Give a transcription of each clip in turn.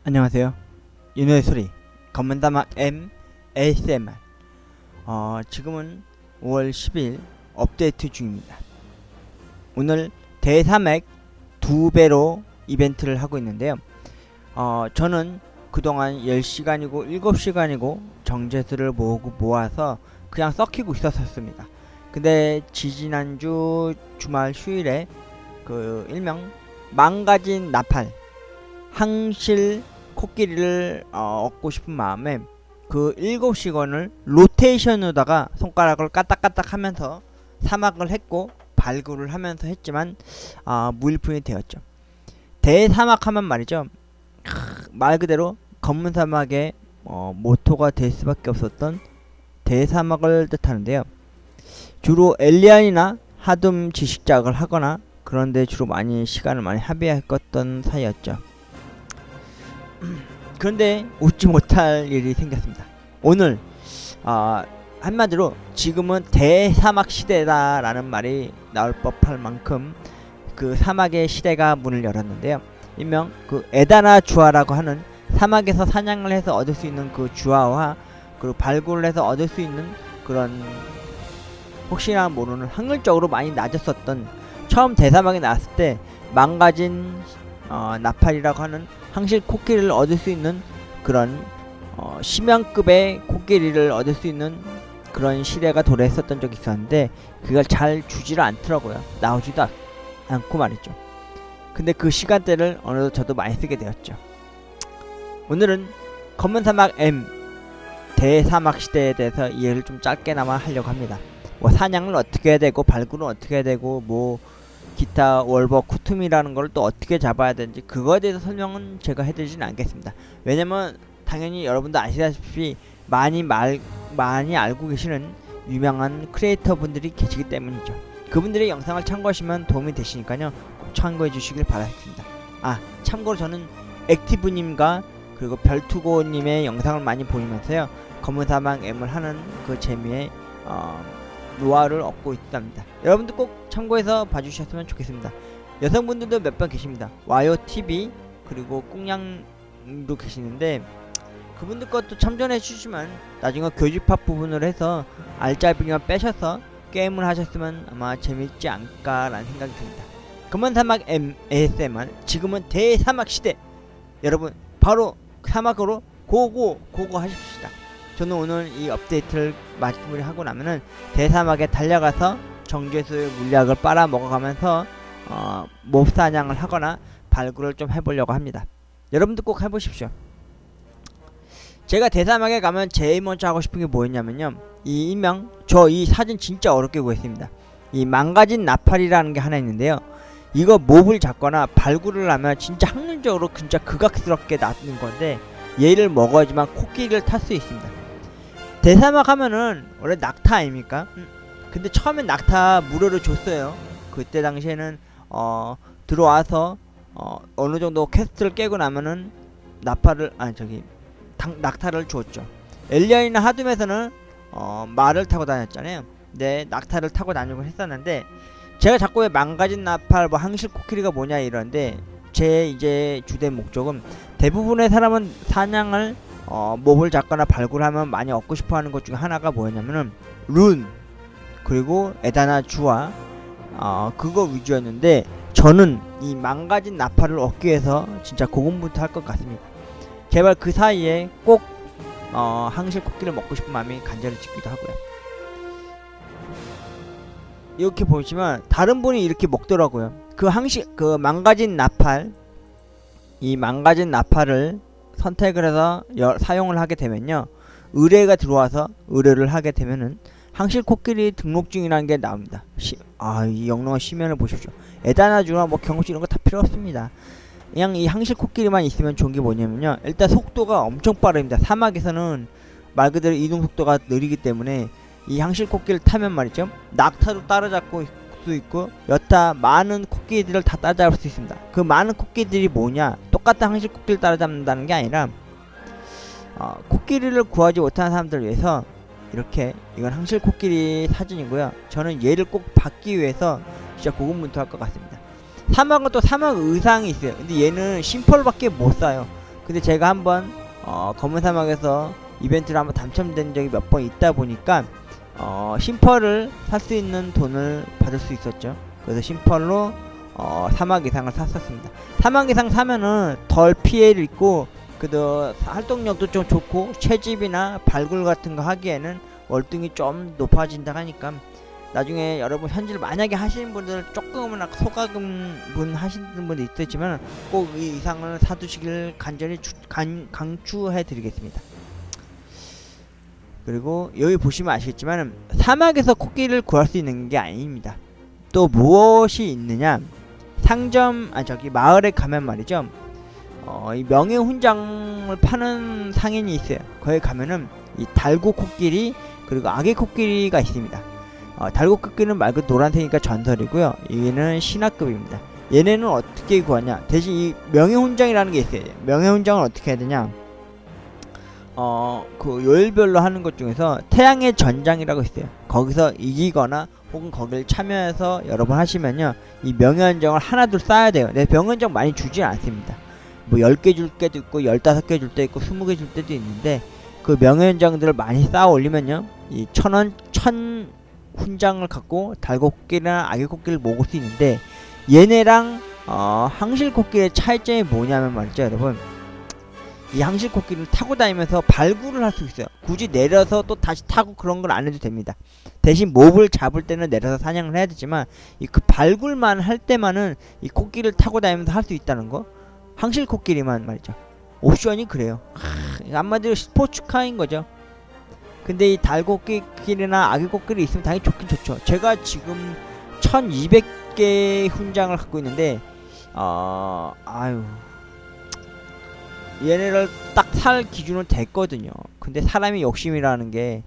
안녕하세요. 윤호의 소리 검은다막 M ASMR. 지금은 5월 10일 업데이트 중입니다. 오늘 대사맥 2배로 이벤트를 하고 있는데요. 저는 그동안 10시간이고 7시간이고 정제수를 모아서 그냥 썩히고 있었습니다. 근데 지지난주 주말 휴일에 그 일명 망가진 나팔 항실 코끼리를 얻고 싶은 마음에 그 7시간을 로테이션으로다가 손가락을 까딱까딱 하면서 사막을 했고 발굴을 하면서 했지만 무일푼이 되었죠. 대사막 하면 말이죠, 말 그대로 검은 사막의 모토가 될 수밖에 없었던 대사막을 뜻하는데요. 주로 엘리안이나 하둠 지식작을 하거나 그런데 주로 시간을 많이 합의했던 사이였죠. 그런데 웃지 못할 일이 생겼습니다. 오늘 한마디로 지금은 대사막 시대다 라는 말이 나올 법할 만큼 그 사막의 시대가 문을 열었는데요. 일명 그 에다나 주화라고 하는 사막에서 사냥을 해서 얻을 수 있는 그 주화와 그리고 발굴을 해서 얻을 수 있는 그런 혹시나 모르는 확률적으로 많이 낮았었던, 처음 대사막에 나왔을 때 망가진 나팔이라고 하는 항실 코끼리를 얻을 수 있는 그런 심연급의 코끼리를 얻을 수 있는 그런 시대가 도래했었던 적이 있었는데 그걸 잘 주지를 않더라고요. 나오지도 않고 말이죠. 근데 그 시간대를 어느덧 저도 많이 쓰게 되었죠. 오늘은 검은 사막 M 대사막 시대에 대해서 이해를 좀 짧게나마 하려고 합니다. 뭐 사냥을 어떻게 해야 되고 발굴은 어떻게 해야 되고 뭐 기타 월버 쿠툼이라는 걸 또 어떻게 잡아야 되는지 그거에 대해서 설명은 제가 해드리진 않겠습니다. 왜냐면 당연히 여러분도 아시다시피 많이 알고 계시는 유명한 크리에이터 분들이 계시기 때문이죠. 그분들의 영상을 참고하시면 도움이 되시니까요, 꼭 참고해 주시길 바라겠습니다. 참고로 저는 액티브님과 그리고 별투고님의 영상을 많이 보이면서요, 검은사막 M을 하는 그 재미에 노하우를 얻고 있답니다. 여러분들 꼭 참고해서 봐주셨으면 좋겠습니다. 여성분들도 몇 분 계십니다. 와요TV 그리고 꽁냥도 계시는데 그분들 것도 참전해 주시면 나중에 교집합 부분을 해서 알짜배기만 빼셔서 게임을 하셨으면 아마 재밌지 않을까라는 생각이 듭니다. 검은사막 M ASMR, 지금은 대사막 시대. 여러분 바로 사막으로 고고 하십시다. 저는 오늘 이 업데이트를 마무리하고 나면은 대사막에 달려가서 정제수 물약을 빨아먹어가면서 몹사냥을 하거나 발굴을 좀 해보려고 합니다. 여러분도 꼭 해보십시오. 제가 대사막에 가면 제일 먼저 하고 싶은 게 뭐였냐면요, 이 사진 진짜 어렵게 구했습니다. 이 망가진 나팔이라는 게 하나 있는데요, 이거 몹을 잡거나 발굴을 하면 진짜 확률적으로 진짜 극악스럽게 나는 건데 얘를 먹어야지만 코끼리를 탈 수 있습니다. 대사막 하면은 원래 낙타 아닙니까? 근데 처음엔 낙타 무료로 줬어요. 그때 당시에는 들어와서 어느정도 퀘스트를 깨고 나면은 낙타를 주었죠. 엘리안이나 하둠에서는 말을 타고 다녔잖아요. 네, 낙타를 타고 다니고 했었는데 제가 자꾸 왜 망가진 나팔 뭐 항실 코끼리가 뭐냐 이러는데, 제 이제 주된 목적은 대부분의 사람은 사냥을 몹을 잡거나 발굴하면 많이 얻고 싶어하는 것 중에 하나가 뭐였냐면은 룬 그리고 에다나 주화 그거 위주였는데, 저는 이 망가진 나팔을 얻기 위해서 진짜 고군분투할 것 같습니다. 제발 그 사이에 꼭 항실 코끼리를 먹고 싶은 마음이 간절히 짖기도 하고요. 이렇게 보시면 다른 분이 이렇게 먹더라고요. 그 망가진 나팔, 이 망가진 나팔을 선택을 해서 사용을 하게 되면요, 의뢰가 들어와서 의뢰를 하게 되면은 항실 코끼리 등록증이라는 게 나옵니다. 이 영롱한 시면을 보십시오. 에다나주나 뭐 경험치 이런 거 다 필요 없습니다. 그냥 이 항실 코끼리만 있으면 좋은 게 뭐냐면요, 일단 속도가 엄청 빠릅니다. 사막에서는 말 그대로 이동 속도가 느리기 때문에 이 항실 코끼리를 타면 말이죠, 낙타도 따라잡고 수 있고 여타 많은 코끼리들을 다 따라잡을 수 있습니다. 그 많은 코끼리들이 뭐냐, 똑같은 항실 코끼리를 따라잡는다는 게 아니라 코끼리를 구하지 못하는 사람들을 위해서 이렇게, 이건 항실 코끼리 사진이고요. 저는 얘를 꼭 받기 위해서 진짜 고군분투할 것 같습니다. 사막은 또 사막 의상이 있어요. 근데 얘는 심펄밖에 못 사요. 근데 제가 한번 검은 사막에서 이벤트를 한번 당첨된 적이 몇 번 있다 보니까 심펄을 살 수 있는 돈을 받을 수 있었죠. 그래서 심펄로 사막 이상을 샀었습니다. 사막 이상 사면은 덜 피해를 입고 그래도 활동력도 좀 좋고 채집이나 발굴 같은 거 하기에는 월등히 좀 높아진다 하니까 나중에 여러분 현질 만약에 하시는 분들 조금은 소가금분 하시는 분도 있겠지만 꼭 이 이상을 사두시길 간절히 강추해 드리겠습니다. 그리고 여기 보시면 아시겠지만 사막에서 코끼리를 구할 수 있는 게 아닙니다. 또 무엇이 있느냐, 상점 저기 마을에 가면 말이죠, 이 명예훈장을 파는 상인이 있어요. 거기 가면은 이 달고 코끼리 그리고 아기 코끼리가 있습니다. 달고 코끼리는 말 그대로 노란색이니까 전설이고요. 얘는 신화급입니다. 얘네는 어떻게 구하냐, 대신 이 명예훈장이라는 게 있어요. 명예훈장을 어떻게 해야 되냐, 그 요일별로 하는 것 중에서 태양의 전장이라고 있어요. 거기서 이기거나 혹은 거기를 참여해서 여러 번 하시면요, 이 명예훈장을 하나둘 쌓아야 돼요. 내 명예훈장 많이 주진 않습니다. 뭐 10개 줄 때도 있고 15개 줄 때도 있고 20개 줄 때도 있는데, 그 명예훈장들을 많이 쌓아 올리면요, 이 1000 훈장을 갖고 달고코끼리나 아기코끼리를 먹을 수 있는데, 얘네랑 항실코끼리의 차이점이 뭐냐면 말이죠, 여러분, 이 항실코끼리를 타고 다니면서 발굴을 할 수 있어요. 굳이 내려서 또 다시 타고 그런 걸 안 해도 됩니다. 대신 몹을 잡을 때는 내려서 사냥을 해야 되지만 이 그 발굴만 할 때만은 이 코끼리를 타고 다니면서 할 수 있다는 거, 항실코끼리만 말이죠. 옵션이 그래요. 한마디로 스포츠카인 거죠. 근데 이 달코끼리나 아기코끼리 있으면 당연히 좋긴 좋죠. 제가 지금 1200개 훈장을 갖고 있는데 아유, 얘네를 딱 살 기준은 됐거든요. 근데 사람이 욕심이라는 게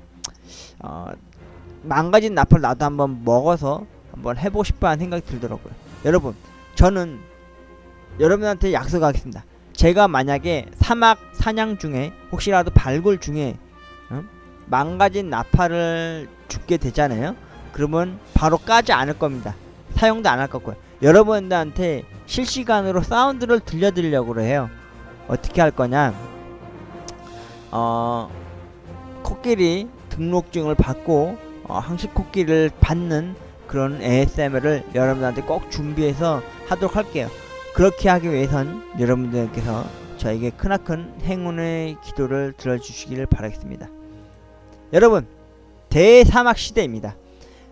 망가진 나팔 나도 한번 먹어서 한번 해보고 싶어하는 생각이 들더라고요. 여러분, 저는 여러분한테 약속하겠습니다. 제가 만약에 사막 사냥 중에 혹시라도 발굴 중에 망가진 나팔을 죽게 되잖아요. 그러면 바로 까지 않을 겁니다. 사용도 안 할 거고요. 여러분들한테 실시간으로 사운드를 들려드리려고 해요. 어떻게 할 거냐, 코끼리 등록증을 받고 항식코끼리를 받는 그런 ASMR을 여러분들한테 꼭 준비해서 하도록 할게요. 그렇게 하기 위해선 여러분들께서 저에게 크나큰 행운의 기도를 들어주시기를 바라겠습니다. 여러분, 대사막 시대입니다.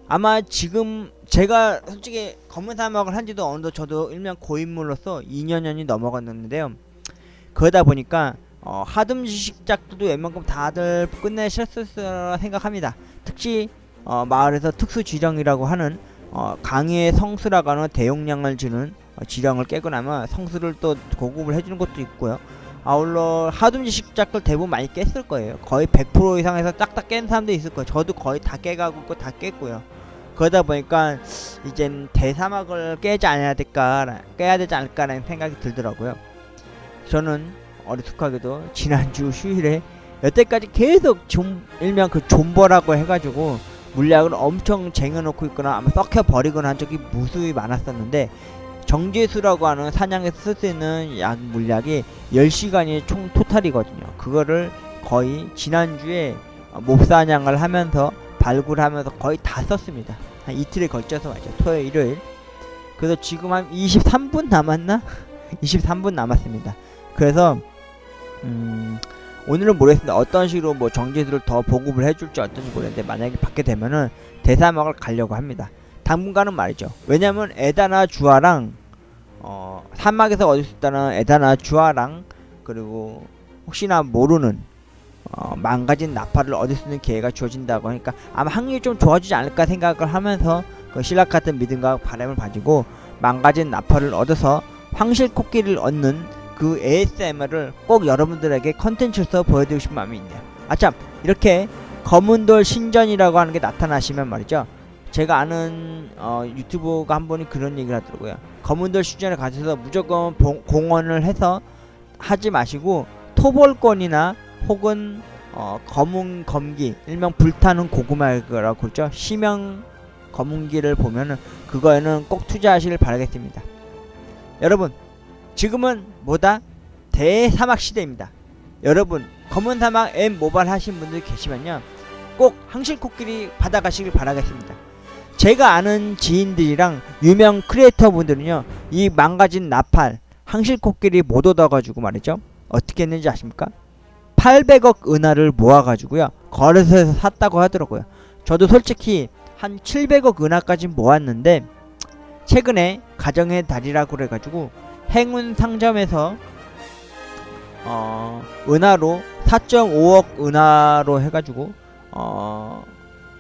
아마 지금 제가 솔직히 검은 사막을 한지도 어느덧 저도 일명 고인물로서 2년이 넘어갔는데요. 그러다 보니까 하등 지식작들도 웬만큼 다들 끝내셨을 거라 생각합니다. 특히 마을에서 특수 지령이라고 하는 강의의 성수라고 하는 대용량을 주는 지령을 깨고 나면 성수를 또 고급을 해주는 것도 있고요. 아울러 하등 지식작들 대부분 많이 깼을 거예요. 거의 100% 이상에서 딱딱 깬 사람도 있을 거예요. 저도 거의 다 깨가고 있고 다 깼고요. 그러다 보니까 이젠 대사막을 깨지 않아야 될까, 깨야 되지 않을까라는 생각이 들더라고요. 저는 어리숙하게도 지난주 휴일에 여태까지 계속 일명 그 존버라고 해가지고 물약을 엄청 쟁여놓고 있거나 아마 썩혀버리거나 한 적이 무수히 많았었는데, 정제수라고 하는 사냥에서 쓸 수 있는 약 물약이 10시간이 총 토탈이거든요. 그거를 거의 지난주에 몹사냥을 하면서 발굴하면서 거의 다 썼습니다. 한 이틀에 걸쳐서 말이죠. 토요일, 일요일. 그래서 지금 한 23분 남았나? 23분 남았습니다. 그래서 오늘은 모르겠습니다. 어떤 식으로 뭐 정제수를 더 보급을 해줄지 어떤지 모르겠는데, 만약에 받게 되면은 대사막을 가려고 합니다. 당분간은 말이죠. 왜냐면 에다나 주아랑 사막에서 얻을 수 있다는 에다나 주아랑, 그리고 혹시나 모르는 망가진 나팔을 얻을 수 있는 기회가 주어진다고 하니까 아마 확률이 좀 좋아지지 않을까 생각을 하면서 그 신락 같은 믿음과 바람을 가지고 망가진 나팔을 얻어서 황실 코끼리를 얻는 그 ASMR을 꼭 여러분들에게 컨텐츠로서 보여드리고 싶은 마음이 있네요. 아참, 이렇게 검은돌 신전이라고 하는 게 나타나시면 말이죠, 제가 아는 유튜버가 한 분이 그런 얘기를 하더라고요. 검은돌 신전에 가셔서 무조건 공헌을 해서 하지 마시고 토벌권이나 혹은 검은 검기, 일명 불타는 고구마라고 그러죠. 시명 검은기를 보면은 그거에는 꼭 투자하시길 바라겠습니다. 여러분, 지금은 뭐다? 대사막 시대입니다. 여러분 검은 사막 M 모바일 하신 분들 계시면요 꼭 항실코끼리 받아가시길 바라겠습니다. 제가 아는 지인들이랑 유명 크리에이터 분들은요 이 망가진 나팔 항실코끼리 못 얻어가지고 말이죠 어떻게 했는지 아십니까? 800억 은하를 모아가지고요 거래소에서 샀다고 하더라고요. 저도 솔직히 한 700억 은하까지 모았는데 최근에 가정의 달이라고 그래가지고 행운 상점에서 은하로 4.5억 은하로 해가지고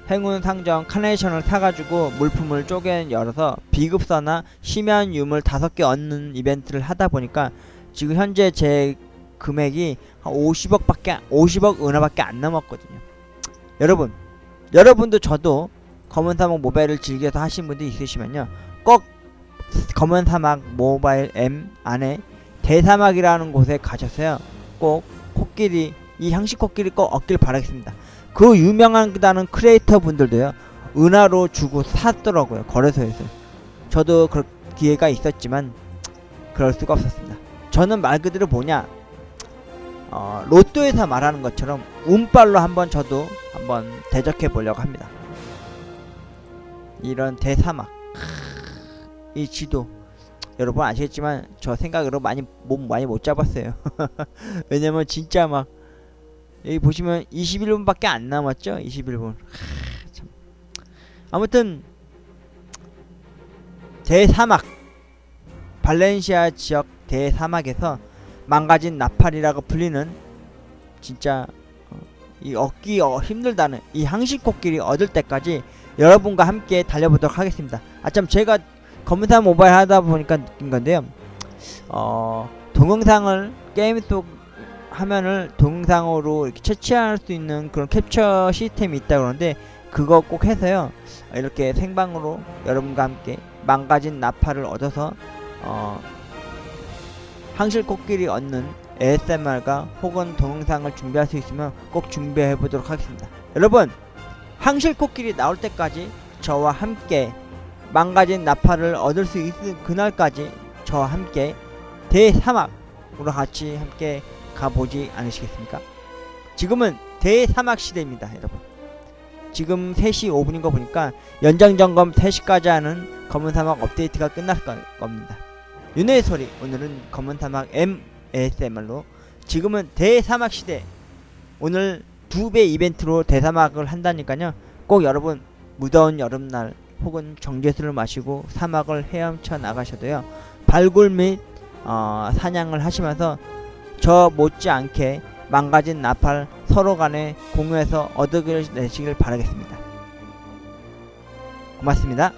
행운 상점 카네이션을 사가지고 물품을 쪼개 열어서 비급사나 심연 유물 5개 얻는 이벤트를 하다 보니까 지금 현재 제 금액이 한 50억 은하밖에 안 남았거든요. 여러분도 저도 검은 사막 모바일을 즐겨서 하신 분들 있으시면요 꼭 검은 사막 모바일 M 안에 대사막이라는 곳에 가셔서요 꼭 코끼리 이 향식코끼리 꼭 얻길 바라겠습니다. 그 유명하다는 크리에이터 분들도요 은하로 주고 샀더라고요 거래소에서. 저도 그럴 기회가 있었지만 그럴 수가 없었습니다. 저는 말 그대로 뭐냐 로또에서 말하는 것처럼 운빨로 한번 저도 한번 대적해 보려고 합니다. 이런 대사막 이 지도 여러분 아시겠지만 저 생각으로 몸 많이 못 잡았어요. 왜냐면 진짜 막 여기 보시면 21분밖에 안 남았죠. 21분. 참. 아무튼 대사막 발렌시아 지역 대사막에서 망가진 나팔이라고 불리는 진짜 이 얻기 힘들다는 이 항식코끼리 얻을 때까지 여러분과 함께 달려보도록 하겠습니다. 참 제가 검은사 모바일 하다 보니까 느낀 건데요. 동영상을 게임 속 화면을 동영상으로 이렇게 채취할 수 있는 그런 캡처 시스템이 있다 그러는데 그거 꼭 해서요. 이렇게 생방으로 여러분과 함께 망가진 나팔을 얻어서 항실코끼리 얻는 ASMR과 혹은 동영상을 준비할 수 있으면 꼭 준비해 보도록 하겠습니다. 여러분 항실코끼리 나올 때까지 저와 함께 망가진 나팔을 얻을 수 있는 그날까지 저와 함께 대사막으로 같이 함께 가보지 않으시겠습니까? 지금은 대사막 시대입니다. 여러분 지금 3시 5분인 거 보니까 연장점검 3시까지 하는 검은사막 업데이트가 끝날 겁니다. 윤회의 소리 오늘은 검은사막 M ASMR로 지금은 대사막 시대 오늘 2배 이벤트로 대사막을 한다니까요 꼭 여러분 무더운 여름날 혹은 정제수를 마시고 사막을 헤엄쳐 나가셔도요 발굴 및 사냥을 하시면서 저 못지않게 망가진 나팔 서로 간에 공유해서 얻어내시길 바라겠습니다. 고맙습니다.